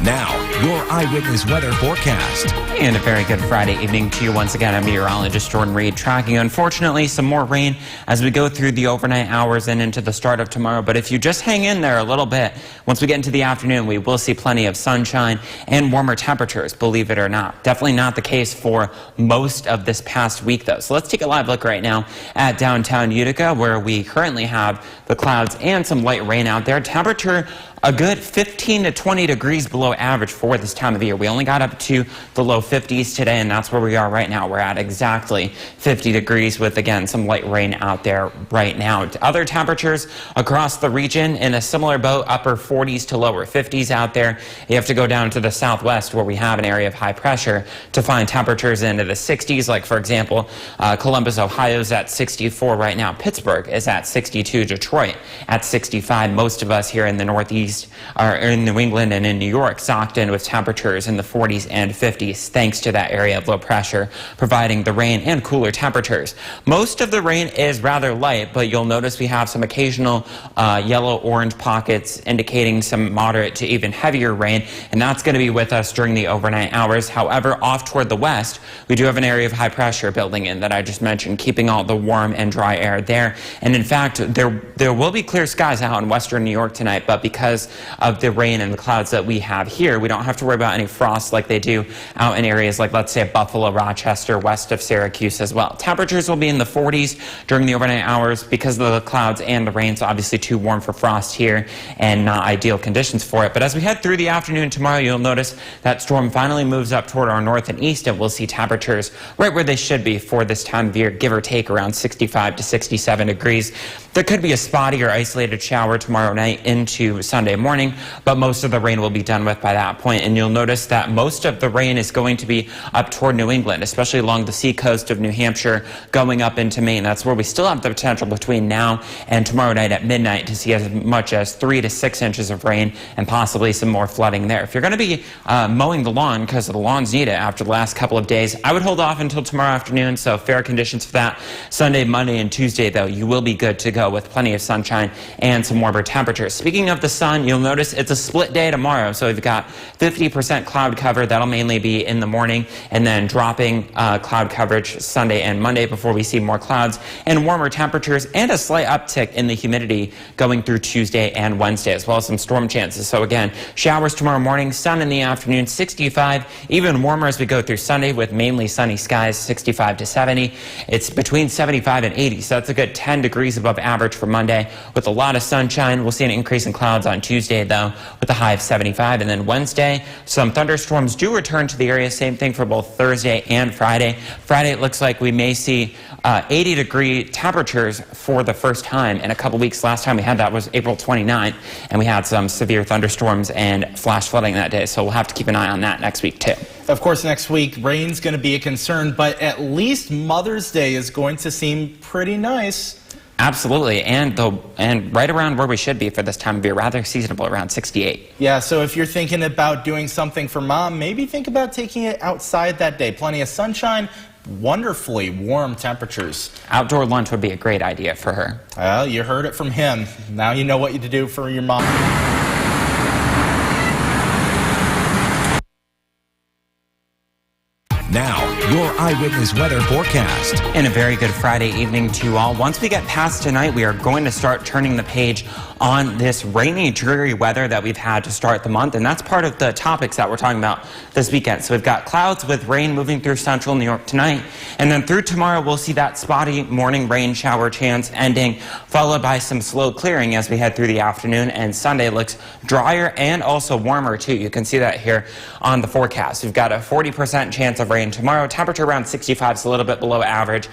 Now, your eyewitness weather forecast. And a very good Friday evening to you once again. I'm meteorologist Jordan Reed, tracking, unfortunately, some more rain as we go through the overnight hours and into the start of tomorrow. But if you just hang in there a little bit, once we get into the afternoon, we will see plenty of sunshine and warmer temperatures, believe it or not. Definitely not the case for most of this past week, though. So let's take a live look right now at downtown Utica, where we currently have the clouds and some light rain out there. Temperature a good 15 to 20 degrees below average for this time of year. We only got up to the low 50s today, and that's where we are right now. We're at exactly 50 degrees with, again, some light rain out there right now. Other temperatures across the region in a similar boat, upper 40s to lower 50s out there. You have to go down to the southwest where we have an area of high pressure to find temperatures into the 60s. Like, for example, Columbus, Ohio is at 64 right now. Pittsburgh is at 62. Detroit at 65. Most of us here in the Northeast are in New England and in New York, zocked in with temperatures in the 40s and 50s, thanks to that area of low pressure providing the rain and cooler temperatures. Most of the rain is rather light, but you'll notice we have some occasional yellow-orange pockets indicating some moderate to even heavier rain, and that's going to be with us during the overnight hours. However, off toward the west, we do have an area of high pressure building in that I just mentioned, keeping all the warm and dry air there. And in fact, there will be clear skies out in western New York tonight, but because of the rain and the clouds that we have here, we don't have to worry about any frost like they do out in areas like, let's say, Buffalo, Rochester, west of Syracuse as well. Temperatures will be in the 40s during the overnight hours because of the clouds and the rain. So obviously too warm for frost here and not ideal conditions for it. But as we head through the afternoon tomorrow, you'll notice that storm finally moves up toward our north and east, and we'll see temperatures right where they should be for this time of year, give or take around 65 to 67 degrees. There could be a spotty or isolated shower tomorrow night into Sunday morning, but most of the rain will be done with by that point. And you'll notice that most of the rain is going to be up toward New England, especially along the seacoast of New Hampshire, going up into Maine. That's where we still have the potential between now and tomorrow night at midnight to see as much as 3 to 6 inches of rain and possibly some more flooding there. If you're going to be mowing the lawn, because the lawns need it after the last couple of days, I would hold off until tomorrow afternoon, so fair conditions for that. Sunday, Monday, and Tuesday, though, you will be good to go with plenty of sunshine and some warmer temperatures. Speaking of the sun, you'll notice it's a split day tomorrow, so we've got 50% cloud cover. That'll mainly be in the morning, and then dropping cloud coverage Sunday and Monday before we see more clouds and warmer temperatures and a slight uptick in the humidity going through Tuesday and Wednesday, as well as some storm chances. So again, showers tomorrow morning, sun in the afternoon, 65, even warmer as we go through Sunday with mainly sunny skies, 65 to 70. It's between 75 and 80, so that's a good 10 degrees above average for Monday with a lot of sunshine. We'll see an increase in clouds on Tuesday, though, with a high of 75. And then Wednesday, some thunderstorms do return to the area. Same thing for both Thursday and Friday. Friday, it looks like we may see 80-degree temperatures for the first time in a couple weeks. Last time we had that was April 29th, and we had some severe thunderstorms and flash flooding that day. So we'll have to keep an eye on that next week, too. Of course, next week, rain's going to be a concern, but at least Mother's Day is going to seem pretty nice. Absolutely, and right around where we should be for this time of year, rather seasonable, around 68. Yeah, so if you're thinking about doing something for Mom, maybe think about taking it outside that day. Plenty of sunshine, wonderfully warm temperatures. Outdoor lunch would be a great idea for her. Well, you heard it from him. Now you know what to do for your mom. Now, your eyewitness weather forecast. And a very good Friday evening to you all. Once we get past tonight, we are going to start turning the page on this rainy, dreary weather that we've had to start the month. And that's part of the topics that we're talking about this weekend. So we've got clouds with rain moving through central New York tonight. And then through tomorrow, we'll see that spotty morning rain shower chance ending, followed by some slow clearing as we head through the afternoon. And Sunday looks drier and also warmer, too. You can see that here on the forecast. We've got a 40% chance of rain tomorrow. Temperature around 65, so a little bit below average.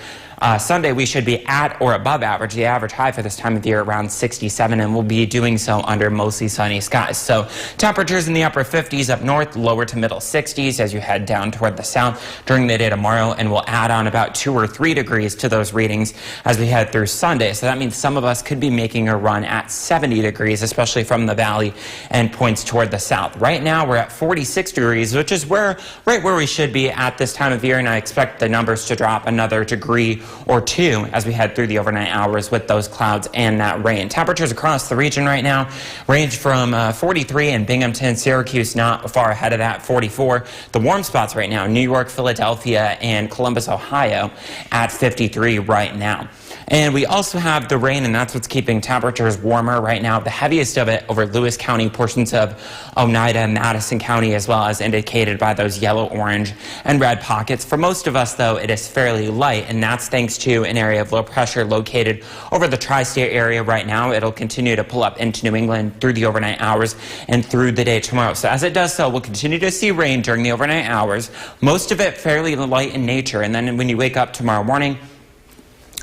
Sunday, we should be at or above average. The average high for this time of the year around 67, and we'll be doing so under mostly sunny skies. So temperatures in the upper 50s up north, lower to middle 60s as you head down toward the south during the day tomorrow, and we'll add on about 2 or 3 degrees to those readings as we head through Sunday. So that means some of us could be making a run at 70 degrees, especially from the valley and points toward the south. Right now, we're at 46 degrees, which is right where we should be at this time of year, and I expect the numbers to drop another degree or 2 as we head through the overnight hours with those clouds and that rain. Temperatures across the region right now range from 43 in Binghamton, Syracuse, not far ahead of that, 44. The warm spots right now, New York, Philadelphia, and Columbus, Ohio at 53 right now. And we also have the rain, and that's what's keeping temperatures warmer right now. The heaviest of it over Lewis County, portions of Oneida, Madison County, as well as indicated by those yellow, orange, and red pockets. For most of us, though, it is fairly light, and that's thanks to an area of low pressure located over the tri-state area right now. It'll continue to pull up into New England through the overnight hours and through the day tomorrow. So as it does so, we'll continue to see rain during the overnight hours, most of it fairly light in nature. And then when you wake up tomorrow morning,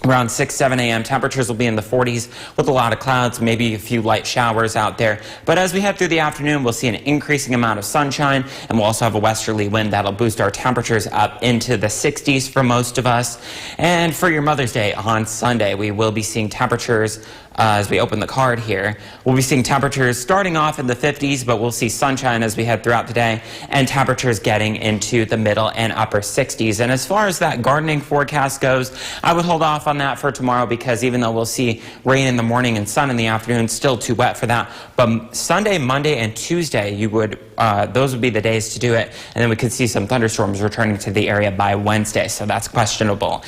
around 6, 7 a.m. temperatures will be in the 40s with a lot of clouds, maybe a few light showers out there. But as we head through the afternoon, we'll see an increasing amount of sunshine, and we'll also have a westerly wind that'll boost our temperatures up into the 60s for most of us. And for your Mother's Day on Sunday, we will be seeing temperatures as we open the card here. We'll be seeing temperatures starting off in the 50s, but we'll see sunshine as we head throughout the day, and temperatures getting into the middle and upper 60s. And as far as that gardening forecast goes, I would hold off on that for tomorrow, because even though we'll see rain in the morning and sun in the afternoon, still too wet for that. But Sunday, Monday, and Tuesday, those would be the days to do it. And then we could see some thunderstorms returning to the area by Wednesday, so that's questionable.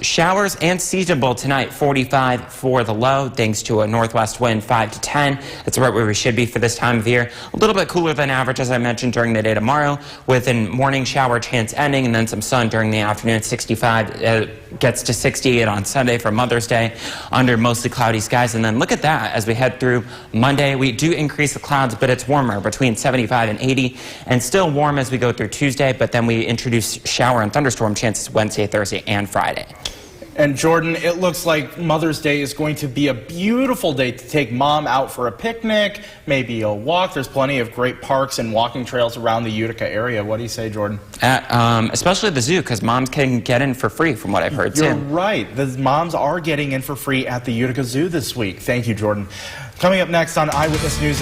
Showers and seasonable tonight, 45 for the low, thanks to a northwest wind 5 to 10. That's right where we should be for this time of year. A little bit cooler than average, as I mentioned, during the day tomorrow, with a morning shower chance ending, and then some sun during the afternoon. 65 gets to 68 on Sunday for Mother's Day under mostly cloudy skies. And then look at that, as we head through Monday, we do increase the clouds, but it's warmer, between 75 and 80, and still warm as we go through Tuesday, but then we introduce shower and thunderstorm chances Wednesday, Thursday, and Friday. And Jordan, it looks like Mother's Day is going to be a beautiful day to take Mom out for a picnic, maybe a walk. There's plenty of great parks and walking trails around the Utica area. What do you say, Jordan? Especially the zoo, because moms can get in for free, from what I've heard, too. You're right. The moms are getting in for free at the Utica Zoo this week. Thank you, Jordan. Coming up next on Eyewitness News.